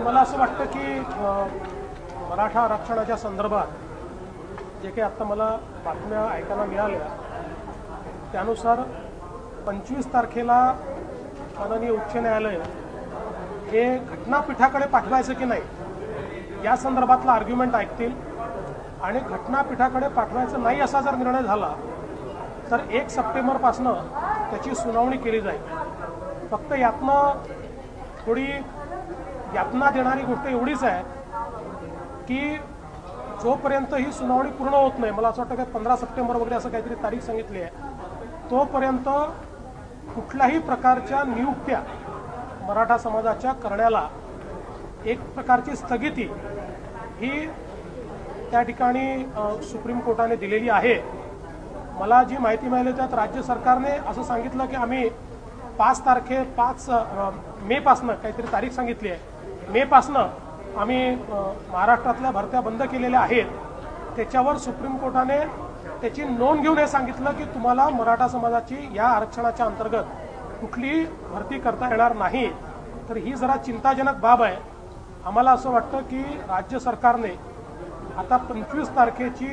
मला असं वाटतं की मराठा आरक्षणाच्या संदर्भात जे काही आत्ता मला बातम्या ऐकायला मिळाल्या त्यानुसार 25 तारखेला माननीय उच्च न्यायालय हे घटनापीठाकडे पाठवायचं की नाही या संदर्भातला आर्ग्युमेंट ऐकतील आणि घटनापीठाकडे पाठवायचं नाही असा जर निर्णय झाला तर 1 सप्टेंबरपासून त्याची सुनावणी केली जाईल। फक्त यातनं थोडी यातना देणारी गोष्ट एवढीच आहे की जोपर्यंत ही सुनावणी पूर्ण होत नाही, मला असं वाटतं की 15 सप्टेंबर वगैरे असं काहीतरी तारीख सांगितली आहे, तोपर्यंत कुठल्याही प्रकारच्या नियुक्त्या मराठा समाजाच्या करण्याला एक प्रकारची स्थगिती ही त्या ठिकाणी सुप्रीम कोर्टाने दिलेली आहे। मला जी माहिती मिळाली त्यात राज्य सरकारने असं सांगितलं की आम्ही 5 मे पासनं काहीतरी तारीख सांगितली आहे, मे पासनं आम्ही महाराष्ट्रातल्या भरत्या बंद केलेल्या आहेत। त्याच्यावर सुप्रीम कोर्टाने त्याची नोंद घेऊन हे सांगितलं की तुम्हाला मराठा समाजाची या आरक्षणाच्या अंतर्गत कुठलीही भरती करता येणार नाही। तर ही जरा चिंताजनक बाब आहे। आम्हाला असं वाटतं की राज्य सरकारने आता 25 तारखेची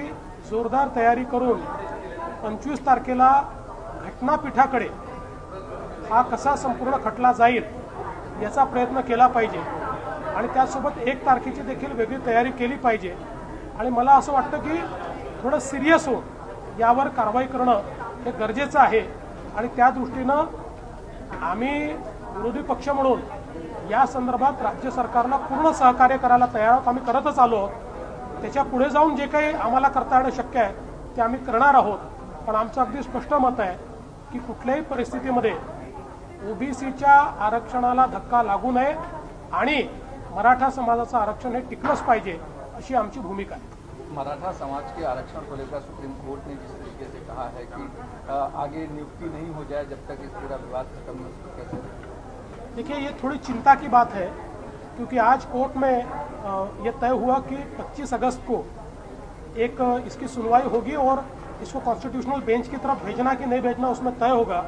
जोरदार तयारी करून 25 तारखेला घटनापीठाकडे हा कसा संपूर्ण खटला जाईल याचा प्रयत्न केला पाहिजे आणि त्यासोबत 1 तारखेची देखील वेगळी तयारी केली पाहिजे। आणि मला असं वाटतं की थोडं सिरियस होऊन यावर कारवाई करणं हे गरजेचं आहे आणि त्या दृष्टीनं आम्ही विरोधी पक्ष म्हणून या संदर्भात राज्य सरकारला पूर्ण सहकार्य करायला तयार आहोत। आम्ही करतच आलो आहोत। त्याच्या पुढे जाऊन जे काही आम्हाला करता येणं शक्य आहे ते आम्ही करणार आहोत। पण आमचं अगदी स्पष्ट मत आहे की कुठल्याही परिस्थितीमध्ये ओबीसीच्या आरक्षणाला धक्का लागू नये आणि मराठा समाजाचं आरक्षण हे टिकलंच पाहिजे अशी आमची भूमिका आहे। मराठा समाज के आरक्षण को लेकर सुप्रीम कोर्ट ने जिस तरीके से कहा है कि आगे नियुक्ति नहीं हो जाए जब तक इस पूरा विवाद खत्म नहीं हो, कैसे? देखिए, ये थोड़ी चिंता की बात है क्योंकि आज कोर्ट में ये तय हुआ कि 25 अगस्त को एक इसकी सुनवाई होगी और इसको कॉन्स्टिट्यूशनल बेंच की तरफ भेजना कि नहीं भेजना उसमें तय होगा।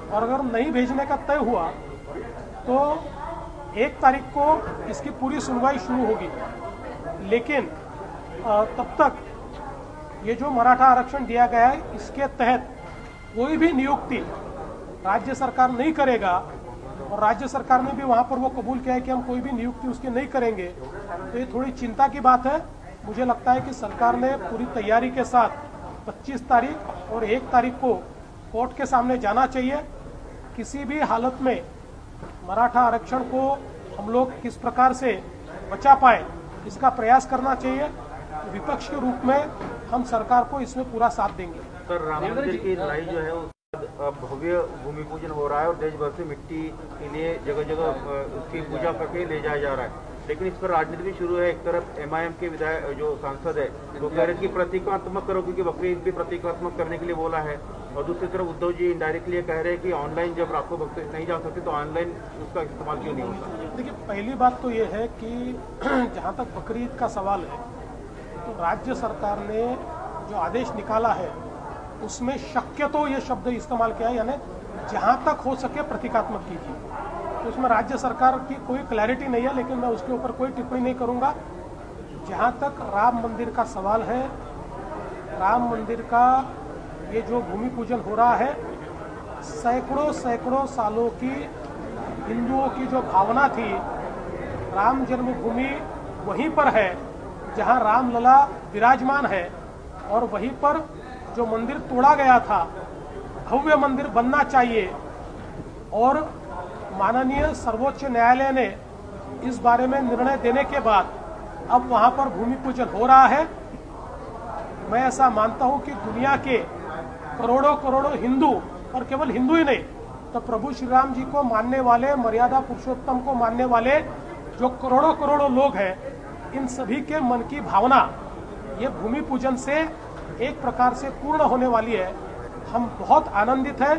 और अगर नहीं भेजने का तय हुआ तो 1 तारीख को इसकी पूरी सुनवाई शुरू होगी। लेकिन तब तक ये जो मराठा आरक्षण दिया गया है इसके तहत कोई भी नियुक्ति राज्य सरकार नहीं करेगा और राज्य सरकार ने भी वहाँ पर वो कबूल किया है कि हम कोई भी नियुक्ति उसकी नहीं करेंगे। तो ये थोड़ी चिंता की बात है। मुझे लगता है कि सरकार ने पूरी तैयारी के साथ 25 तारीख और 1 तारीख को कोर्ट के सामने जाना चाहिए। किसी भी हालत में मराठा आरक्षण को हम लोग किस प्रकार से बचा पाए इसका प्रयास करना चाहिए। विपक्ष के रूप में हम सरकार को इसमें पूरा साथ देंगे। सर, राम मंदिर की लड़ाई जो है भव्य भूमि पूजन हो रहा है और देश भर से मिट्टी के लिए जगह जगह उसकी पूजा करके ले जाया जा रहा है, लेकिन इस पर राजनीति भी शुरू है। एक तरफ एमआईएम के विधायक जो सांसद है वो कह रहे हैं कि प्रतीकात्मक करो क्योंकि बकरी ईद भी प्रतीकात्मक करने के लिए बोला है, और दूसरी तरफ उद्धव जी इनडायरेक्टली कह रहे हैं कि ऑनलाइन जब रात को भक्त नहीं जा सकते तो ऑनलाइन उसका इस्तेमाल क्यों नहीं होता। देखिए, पहली बात तो ये है कि जहाँ तक बकरी ईद का सवाल है तो राज्य सरकार ने जो आदेश निकाला है उसमें शक्य तो ये शब्द इस्तेमाल किया है, यानी जहाँ तक हो सके प्रतीकात्मक कीजिए। तो उसमें राज्य सरकार की कोई क्लैरिटी नहीं है, लेकिन मैं उसके ऊपर कोई टिप्पणी नहीं करूँगा। जहाँ तक राम मंदिर का सवाल है, राम मंदिर का ये जो भूमि पूजन हो रहा है सैकड़ों सालों की हिंदुओं की जो भावना थी, राम जन्मभूमि वहीं पर है जहाँ रामलला विराजमान है और वहीं पर जो मंदिर तोड़ा गया था भव्य मंदिर बनना चाहिए। और माननीय सर्वोच्च न्यायालय ने इस बारे में निर्णय देने के बाद अब वहां पर भूमि पूजन हो रहा है। मैं ऐसा मानता हूं कि दुनिया के करोड़ों हिंदू, और केवल हिंदू ही नहीं तो प्रभु श्री राम जी को मानने वाले, मर्यादा पुरुषोत्तम को मानने वाले जो करोड़ों लोग हैं, इन सभी के मन की भावना ये भूमि पूजन से एक प्रकार से पूर्ण होने वाली है। हम बहुत आनंदित हैं।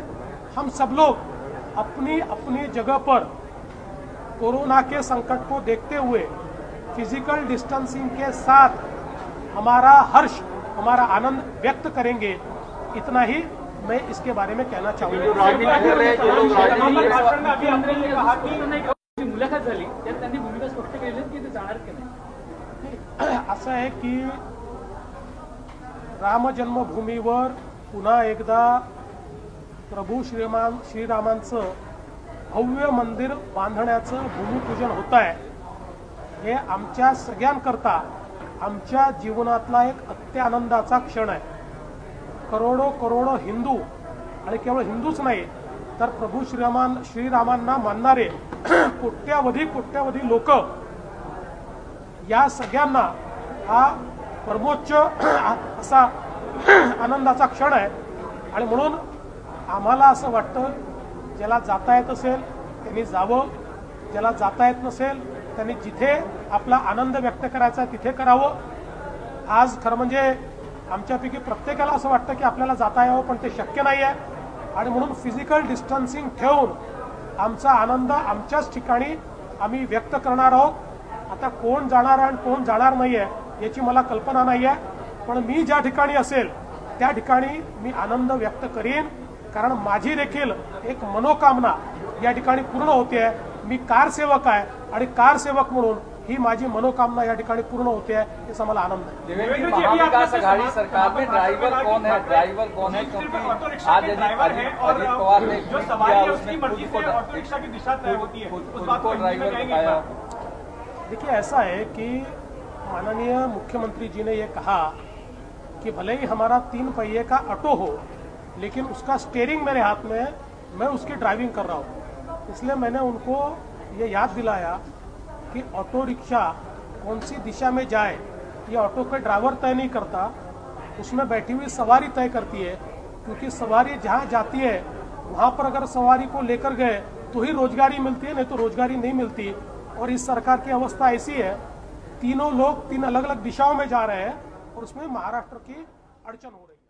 हम सब लोग अपनी अपनी जगह पर कोरोना के संकट को देखते हुए फिजिकल डिस्टेंसिंग के साथ हमारा हर्ष, हमारा आनंद व्यक्त करेंगे। इतना ही मैं इसके बारे में कहना चाहूँगा। मुलाखत झाली त्यात त्यांनी भूमिका स्पष्ट केली की ते जाणार की नाही. असं आहे की राम जन्मभूमीवर पुन्हा एकदा प्रभू श्रीरामांचं भव्य मंदिर बांधण्याचं भूमिपूजन होत आहे. हे आमच्या सगळ्यांकरता आमच्या जीवनातला एक अत्यानंदाचा क्षण आहे. करोडो हिंदू आणि केवळ हिंदूच नाही तर प्रभू श्रीरामांना मानणारे कोट्यावधी लोक, या सगळ्यांना हा परमोच्च असा आनंदाचा क्षण आहे. आणि म्हणून आम्हाला असं वाटतं ज्याला जाता येत असेल त्यांनी जावं, ज्याला जाता येत नसेल त्यांनी जिथे आपला आनंद व्यक्त करायचा तिथे करावं. आज खरं म्हणजे आमच्यापैकी प्रत्येकाला असं वाटतं की आपल्याला जाता यावं, पण ते शक्य नाही आहे. आणि म्हणून फिजिकल डिस्टन्सिंग ठेवून आमचा आनंद आमच्याच ठिकाणी आम्ही व्यक्त करणार आहोत. आता कोण जाणार आणि कोण जाणार नाही आहे याची मला कल्पना नाही आहे, पण मी ज्या ठिकाणी असेल त्या ठिकाणी मी आनंद व्यक्त करीन. कारण माझी देखील एक मनोकामना या ठिकाणी पूर्ण होते आहे. मी कारसेवक आहे आणि कारसेवक म्हणून ही माझी मनोकामना या ठिकाणी पूर्ण होते आहे, याचा मला आनंद आहे. देवेंद्र जी, महाविकास आघाड़ी सरकार में ड्राइवर कौन है? क्योंकि आज अजीत पवार ने जो सवारी है उसकी मर्जी से ऑटो रिक्शा की दिशा तय होती है, उस बात को ड्राइवर बताया. देखिए ऐसा है कि माननीय मुख्यमंत्री जी ने ये कहा कि भले ही हमारा 3 पहिए का ऑटो हो लेकिन उसका स्टीयरिंग मेरे हाथ में है, मैं उसकी ड्राइविंग कर रहा हूँ. इसलिए मैंने उनको ये याद दिलाया कि ऑटो रिक्शा कौन सी दिशा में जाए ये ऑटो का ड्राइवर तय नहीं करता, उसमें बैठी हुई सवारी तय करती है. क्योंकि सवारी जहाँ जाती है वहाँ पर अगर सवारी को लेकर गए तो ही रोजगारी मिलती है, नहीं तो रोजगारी नहीं मिलती. और इस सरकार की अवस्था ऐसी है, तीनों लोग 3 अलग अलग दिशाओं में जा रहे हैं और उसमें महाराष्ट्र की अड़चन हो रही है.